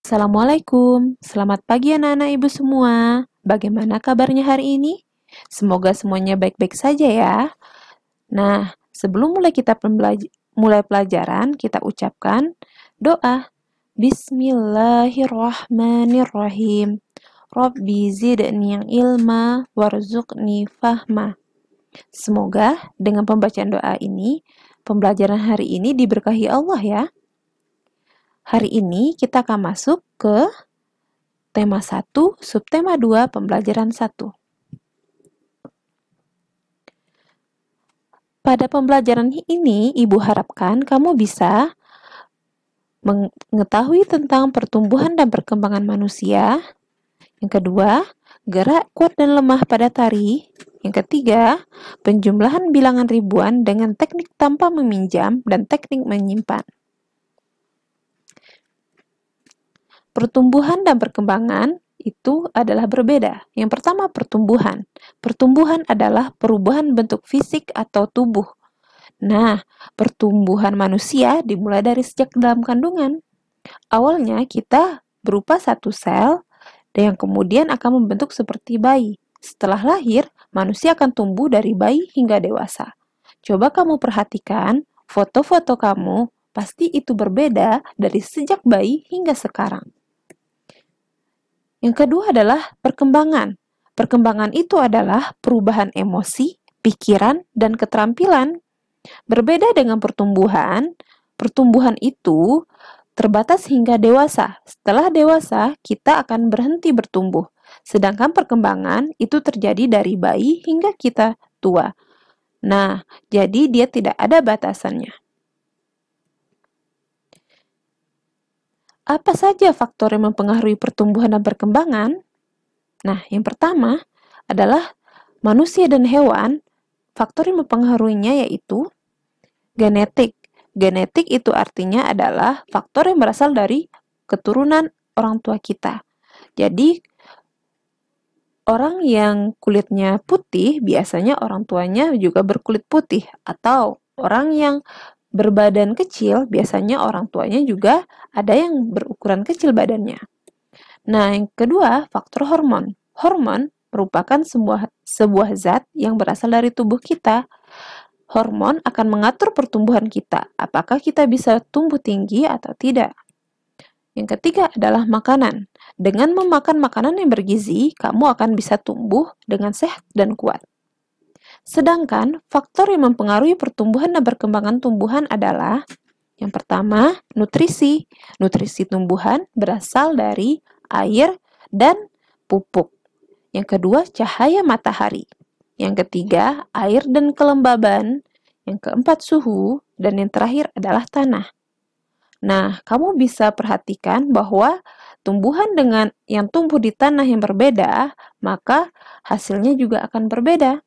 Assalamualaikum, selamat pagi anak-anak ibu semua. Bagaimana kabarnya hari ini? Semoga semuanya baik-baik saja ya. Nah, sebelum mulai pelajaran, kita ucapkan doa. Bismillahirrahmanirrahim. Rabbi zidni ilma warzuqni fahma. Semoga dengan pembacaan doa ini, pembelajaran hari ini diberkahi Allah ya. Hari ini kita akan masuk ke tema 1, subtema 2, pembelajaran 1. Pada pembelajaran ini, Ibu harapkan kamu bisa mengetahui tentang pertumbuhan dan perkembangan manusia. Yang kedua, gerak kuat dan lemah pada tari. Yang ketiga, penjumlahan bilangan ribuan dengan teknik tanpa meminjam dan teknik menyimpan. Pertumbuhan dan perkembangan itu adalah berbeda. Yang pertama, pertumbuhan. Pertumbuhan adalah perubahan bentuk fisik atau tubuh. Nah, pertumbuhan manusia dimulai dari sejak dalam kandungan. Awalnya kita berupa satu sel dan yang kemudian akan membentuk seperti bayi. Setelah lahir, manusia akan tumbuh dari bayi hingga dewasa. Coba kamu perhatikan foto-foto kamu, pasti itu berbeda dari sejak bayi hingga sekarang. Yang kedua adalah perkembangan. Perkembangan itu adalah perubahan emosi, pikiran, dan keterampilan. Berbeda dengan pertumbuhan, pertumbuhan itu terbatas hingga dewasa. Setelah dewasa, kita akan berhenti bertumbuh. Sedangkan perkembangan itu terjadi dari bayi hingga kita tua. Nah, jadi dia tidak ada batasannya. Apa saja faktor yang mempengaruhi pertumbuhan dan perkembangan? Nah, yang pertama adalah manusia dan hewan. Faktor yang mempengaruhinya yaitu genetik. Genetik itu artinya adalah faktor yang berasal dari keturunan orang tua kita. Jadi, orang yang kulitnya putih, biasanya orang tuanya juga berkulit putih. Atau orang yang berbadan kecil, biasanya orang tuanya juga ada yang berukuran kecil badannya. Nah, yang kedua, faktor hormon. Hormon merupakan sebuah zat yang berasal dari tubuh kita. Hormon akan mengatur pertumbuhan kita, apakah kita bisa tumbuh tinggi atau tidak. Yang ketiga adalah makanan. Dengan memakan makanan yang bergizi, kamu akan bisa tumbuh dengan sehat dan kuat. Sedangkan faktor yang mempengaruhi pertumbuhan dan perkembangan tumbuhan adalah yang pertama, nutrisi. Nutrisi tumbuhan berasal dari air dan pupuk. Yang kedua, cahaya matahari. Yang ketiga, air dan kelembaban. Yang keempat, suhu. Dan yang terakhir adalah tanah. Nah, kamu bisa perhatikan bahwa tumbuhan dengan yang tumbuh di tanah yang berbeda, maka hasilnya juga akan berbeda.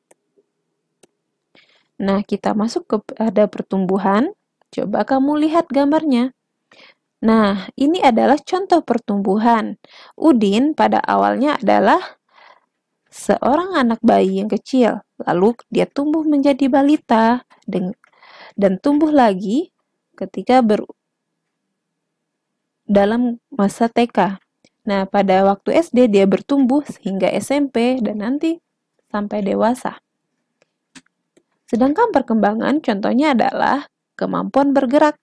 Nah, kita masuk kepada pertumbuhan. Coba kamu lihat gambarnya. Nah, ini adalah contoh pertumbuhan. Udin pada awalnya adalah seorang anak bayi yang kecil. Lalu dia tumbuh menjadi balita dan tumbuh lagi ketika dalam masa TK. Nah, pada waktu SD dia bertumbuh hingga SMP dan nanti sampai dewasa. Sedangkan perkembangan contohnya adalah kemampuan bergerak.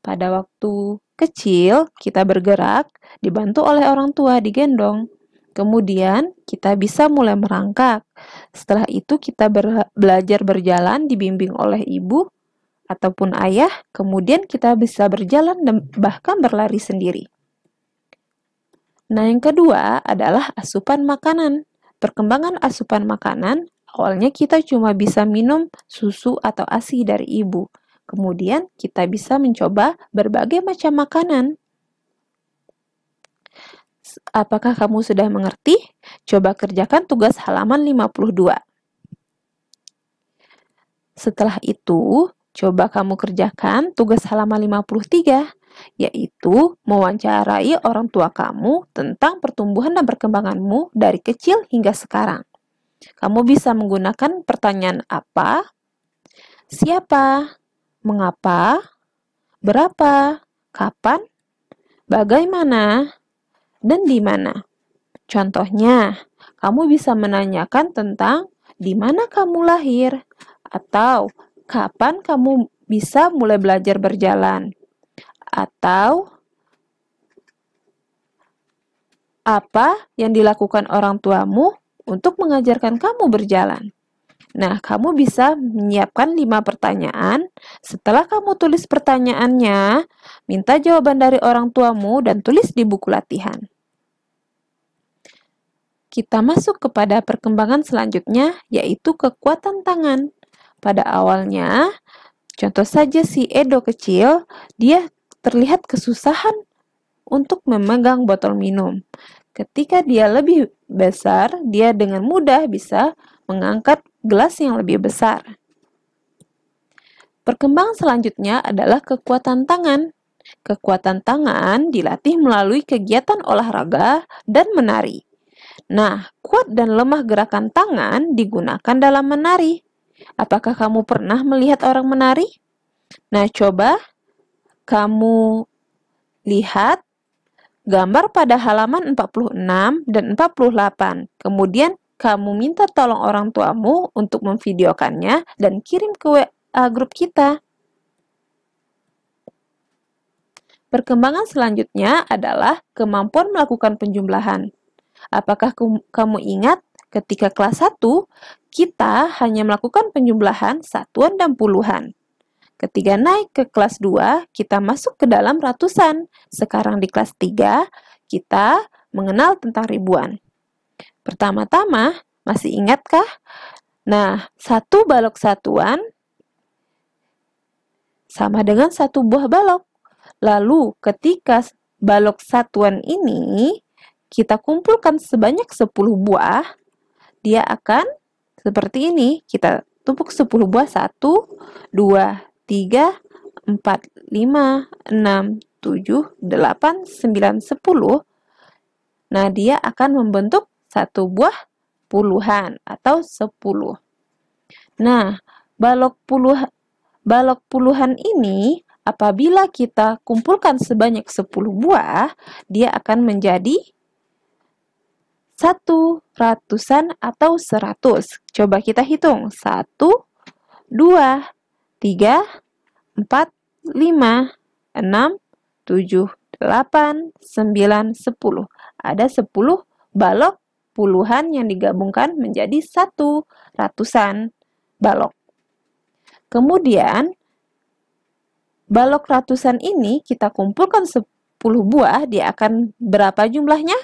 Pada waktu kecil, kita bergerak, dibantu oleh orang tua, digendong. Kemudian, kita bisa mulai merangkak. Setelah itu, kita belajar berjalan, dibimbing oleh ibu ataupun ayah. Kemudian, kita bisa berjalan dan bahkan berlari sendiri. Nah, yang kedua adalah asupan makanan. Perkembangan asupan makanan, awalnya kita cuma bisa minum susu atau ASI dari ibu. Kemudian kita bisa mencoba berbagai macam makanan. Apakah kamu sudah mengerti? Coba kerjakan tugas halaman 52. Setelah itu, coba kamu kerjakan tugas halaman 53, yaitu mewawancarai orang tua kamu tentang pertumbuhan dan perkembanganmu dari kecil hingga sekarang. Kamu bisa menggunakan pertanyaan apa, siapa, mengapa, berapa, kapan, bagaimana, dan di mana. Contohnya, kamu bisa menanyakan tentang di mana kamu lahir, atau kapan kamu bisa mulai belajar berjalan, atau apa yang dilakukan orang tuamu untuk mengajarkan kamu berjalan. Nah, kamu bisa menyiapkan 5 pertanyaan. Setelah kamu tulis pertanyaannya, minta jawaban dari orang tuamu dan tulis di buku latihan. Kita masuk kepada perkembangan selanjutnya, yaitu kekuatan tangan. Pada awalnya, contoh saja si Edo kecil, dia terlihat kesusahan untuk memegang botol minum. Ketika dia lebih besar, dia dengan mudah bisa mengangkat gelas yang lebih besar. Perkembangan selanjutnya adalah kekuatan tangan. Kekuatan tangan dilatih melalui kegiatan olahraga dan menari. Nah, kuat dan lemah gerakan tangan digunakan dalam menari. Apakah kamu pernah melihat orang menari? Nah, coba kamu lihat gambar pada halaman 46 dan 48. Kemudian kamu minta tolong orang tuamu untuk memvideokannya dan kirim ke WA grup kita. Perkembangan selanjutnya adalah kemampuan melakukan penjumlahan. Apakah kamu ingat ketika kelas 1, kita hanya melakukan penjumlahan satuan dan puluhan. Ketika naik ke kelas 2, kita masuk ke dalam ratusan. Sekarang di kelas 3, kita mengenal tentang ribuan. Pertama-tama, masih ingatkah? Nah, 1 balok satuan sama dengan 1 buah balok. Lalu, ketika balok satuan ini kita kumpulkan sebanyak 10 buah, dia akan seperti ini. Kita tumpuk 10 buah, 1, 2, 3, 4, 5, 6, 7, 8, 9, 10. Nah, dia akan membentuk 1 buah puluhan atau 10. Nah, balok puluhan ini apabila kita kumpulkan sebanyak 10 buah, dia akan menjadi 1 ratusan atau 100. Coba kita hitung. 1, 2, 3, 4, 5, 6, 7, 8, 9, 10. Ada 10 balok puluhan yang digabungkan menjadi 1 ratusan balok. Kemudian, balok ratusan ini kita kumpulkan 10 buah, dia akan berapa jumlahnya?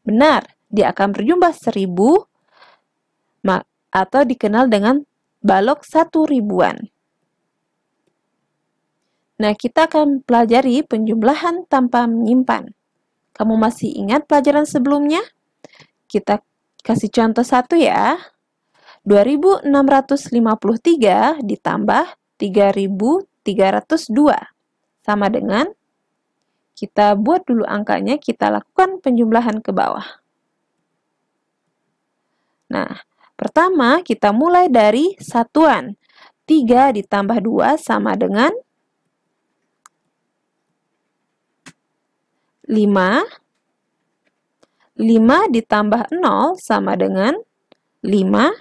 Benar, dia akan berjumlah 1000 atau dikenal dengan balok 1 ribuan. Nah, kita akan pelajari penjumlahan tanpa menyimpan. Kamu masih ingat pelajaran sebelumnya? Kita kasih contoh satu ya. 2653 ditambah 3302 sama dengan, kita buat dulu angkanya, kita lakukan penjumlahan ke bawah. Nah, pertama kita mulai dari satuan. 3 ditambah 2 sama dengan 5. 5 ditambah 0 sama dengan 5.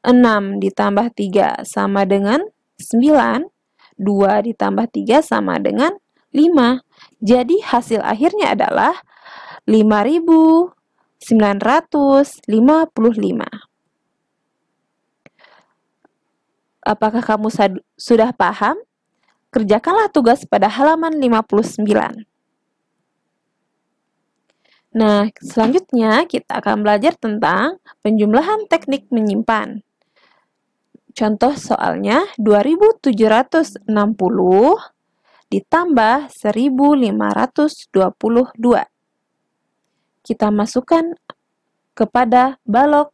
6 ditambah 3 sama dengan 9. 2 ditambah 3 sama dengan 5. Jadi hasil akhirnya adalah 5.955. Apakah kamu sudah paham? Kerjakanlah tugas pada halaman 59. Nah, selanjutnya kita akan belajar tentang penjumlahan teknik menyimpan. Contoh soalnya 2760 ditambah 1522. Kita masukkan kepada balok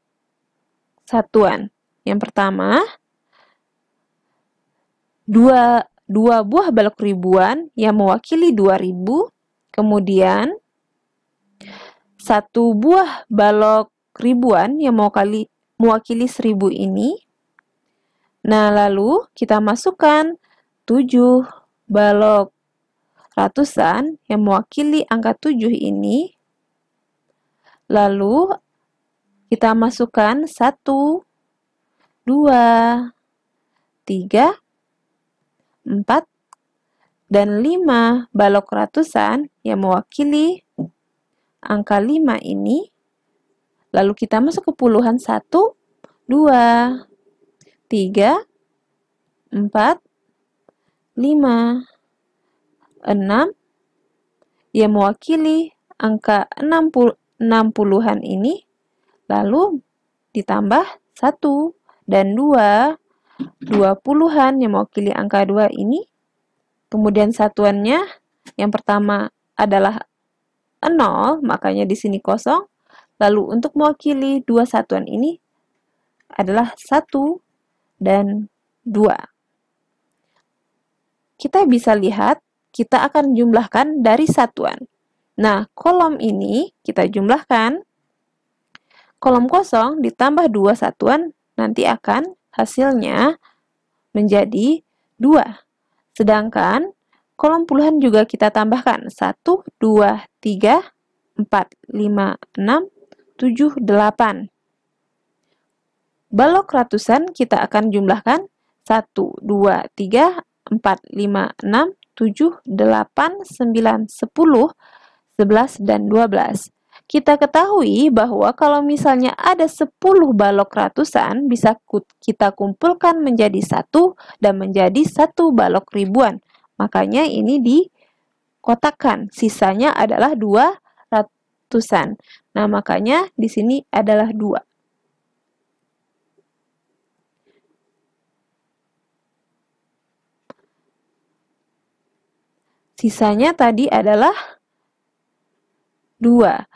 satuan. Yang pertama, dua buah balok ribuan yang mewakili 2000, kemudian 1 buah balok ribuan yang mewakili 1000 ini. Nah, lalu kita masukkan 7 balok ratusan yang mewakili angka 7 ini. Lalu kita masukkan 1, 2, 3, 4, dan 5 balok ratusan yang mewakili angka 5 ini. Lalu kita masuk ke puluhan 1, 2, 3, 4, 5, 6 yang mewakili angka 6 puluhan ini. Lalu ditambah 1 dan 2 puluhan yang mewakili angka 2 ini. Kemudian satuannya yang pertama adalah 0, makanya di sini kosong. Lalu untuk mewakili 2 satuan ini adalah 1 dan 2. Kita bisa lihat, kita akan jumlahkan dari satuan. Nah, kolom ini kita jumlahkan. Kolom kosong ditambah 2 satuan, nanti akan hasilnya menjadi 2. Sedangkan kolom puluhan juga kita tambahkan 1, 2, 3, 4, 5, 6, 7, 8. Balok ratusan kita akan jumlahkan 1, 2, 3, 4, 5, 6, 7, 8, 9, 10, 11, dan 12. Kita ketahui bahwa kalau misalnya ada 10 balok ratusan, bisa kita kumpulkan menjadi 1 dan menjadi 1 balok ribuan. Makanya ini dikotakkan, sisanya adalah 2 ratusan. Nah, makanya di sini adalah 2. Sisanya tadi adalah 2.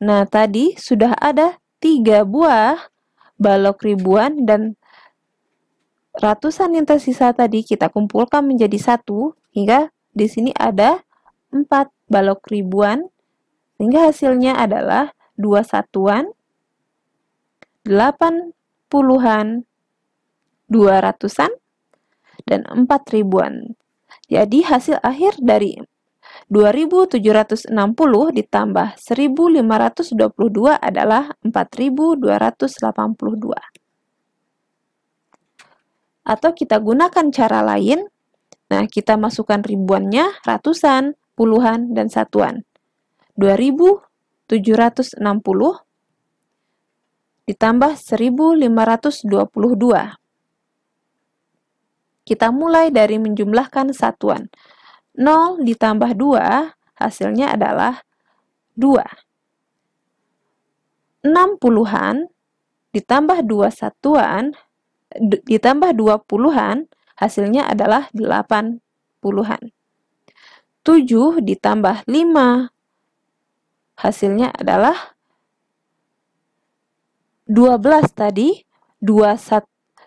Nah, tadi sudah ada 3 buah balok ribuan dan ratusan yang tersisa tadi kita kumpulkan menjadi 1, hingga di sini ada 4 balok ribuan, sehingga hasilnya adalah 2 satuan, 8 puluhan, 2 ratusan, dan 4 ribuan. Jadi hasil akhir dari 2760 ditambah 1522 adalah 4282. Atau kita gunakan cara lain. Nah, kita masukkan ribuannya, ratusan, puluhan, dan satuan. 2760 ditambah 1522. Kita mulai dari menjumlahkan satuan. 0 ditambah 2, hasilnya adalah 2. 6 puluhan ditambah 2 satuan, ditambah 2 puluhan, hasilnya adalah 8 puluhan. 7 ditambah 5, hasilnya adalah 12 tadi.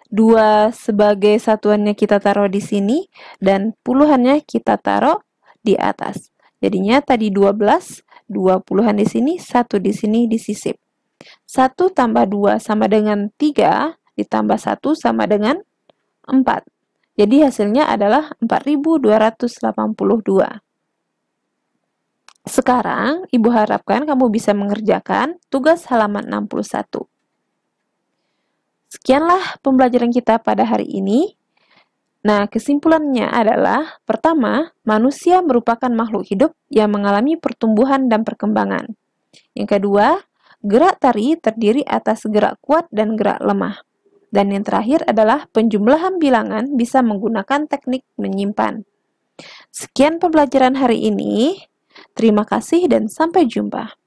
2 sebagai satuannya kita taruh di sini, dan puluhannya kita taruh di atas. Jadinya tadi 12, 2 puluhan di sini, 1 di sini disisip. 1 tambah 2 sama dengan 3, ditambah 1 sama dengan 4. Jadi hasilnya adalah 4282. Sekarang, Ibu harapkan kamu bisa mengerjakan tugas halaman 61. Sekianlah pembelajaran kita pada hari ini. Nah, kesimpulannya adalah, pertama, manusia merupakan makhluk hidup yang mengalami pertumbuhan dan perkembangan. Yang kedua, gerak tari terdiri atas gerak kuat dan gerak lemah. Dan yang terakhir adalah penjumlahan bilangan bisa menggunakan teknik menyimpan. Sekian pembelajaran hari ini. Terima kasih dan sampai jumpa.